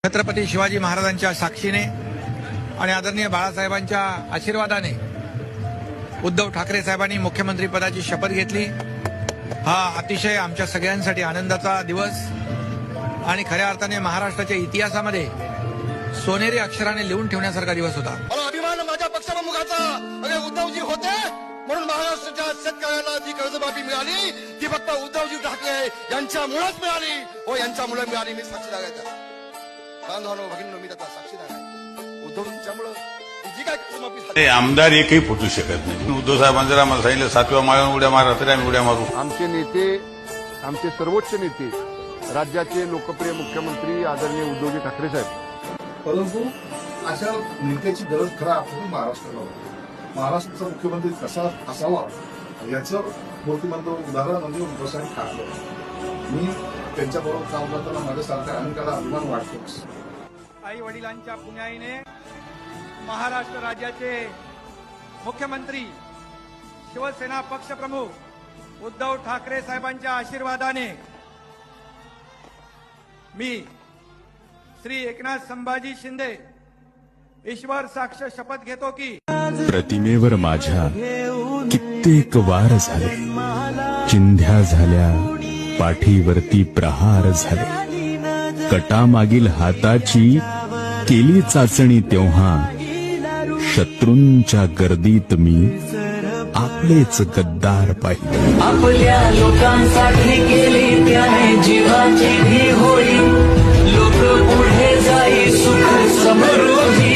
छत्रपती शिवाजी महाराजांच्या साक्षीने आणि आदरणीय बाळासाहेबांच्या आशीर्वादाने उद्धव ठाकरे साहेबांनी मुख्यमंत्री पदाची शपथ घेतली। हा अतिशय आमच्या सगळ्यांसाठी आनंदाचा दिवस आणि खऱ्या अर्थाने महाराष्ट्राच्या इतिहासामध्ये सोनेरी अक्षराने लिहून ठेवण्यासारखा दिवस होता। मला अभिमान माझ्या पक्षप्रमुखाचा अरे उद्धवजी होते म्हणून महाराष्ट्राच्या शेतकऱ्याला जी कर्जमाफी मिळाली ती फक्त उद्धवजी ठाकरे यांच्यामुळेच मिळाली व यांच्यामुळे मिळाली। मी साक्षीदार आहे बांधवांनो भगिनींनो, मी त्याचा साक्षीदार आहे। उद्धवजींच्यामुळे जी काय कर्जमाफी झाली आमदार एकही फुटू शकत नाही। उद्धव साहेबांनी जर आम्हाला सांगितलं 7व्या माळ्यावर उड्या मारा तरी आम्ही उड्या मारू। आमचे नेते, आमचे सर्वोच्च नेते, राज्याचे लोकप्रिय मुख्यमंत्री आदरणीय उद्धवजी ठाकरे साहेब। परंतु अशा नेत्याची गरज खरं आपण महाराष्ट्राला होती। महाराष्ट्राचा मुख्यमंत्री कसा असावा याचं मूर्तिमंत उदाहरण म्हणजे उद्धवसाहेब ठाकरे। मी त्यांच्याबरोबर काम करताना माझ्यासारख्या अनेकाला अभिमान वाटतो। आई वडिलांच्या पुण्याईने महाराष्ट्र राज्याचे मुख्यमंत्री शिवसेना पक्षप्रमुख उद्धव ठाकरे साहेबांच्या आशीर्वादाने मी श्री एकनाथ संभाजी शिंदे ईश्वर साक्ष शपथ घेतो की प्रतिमेवर माझ्या कित्येक वार झाले, चिंध्या झाल्या, पाठीवरती प्रहार झाले, कटामागील हाताची केली चाचणी तेव्हा शत्रूंच्या गर्दीत मी आपलेच गद्दार पाहिले। आपल्या लोकांसाठी केली त्याने जीवाची ही होळी, लोक पुढे जाई सुख समृद्धी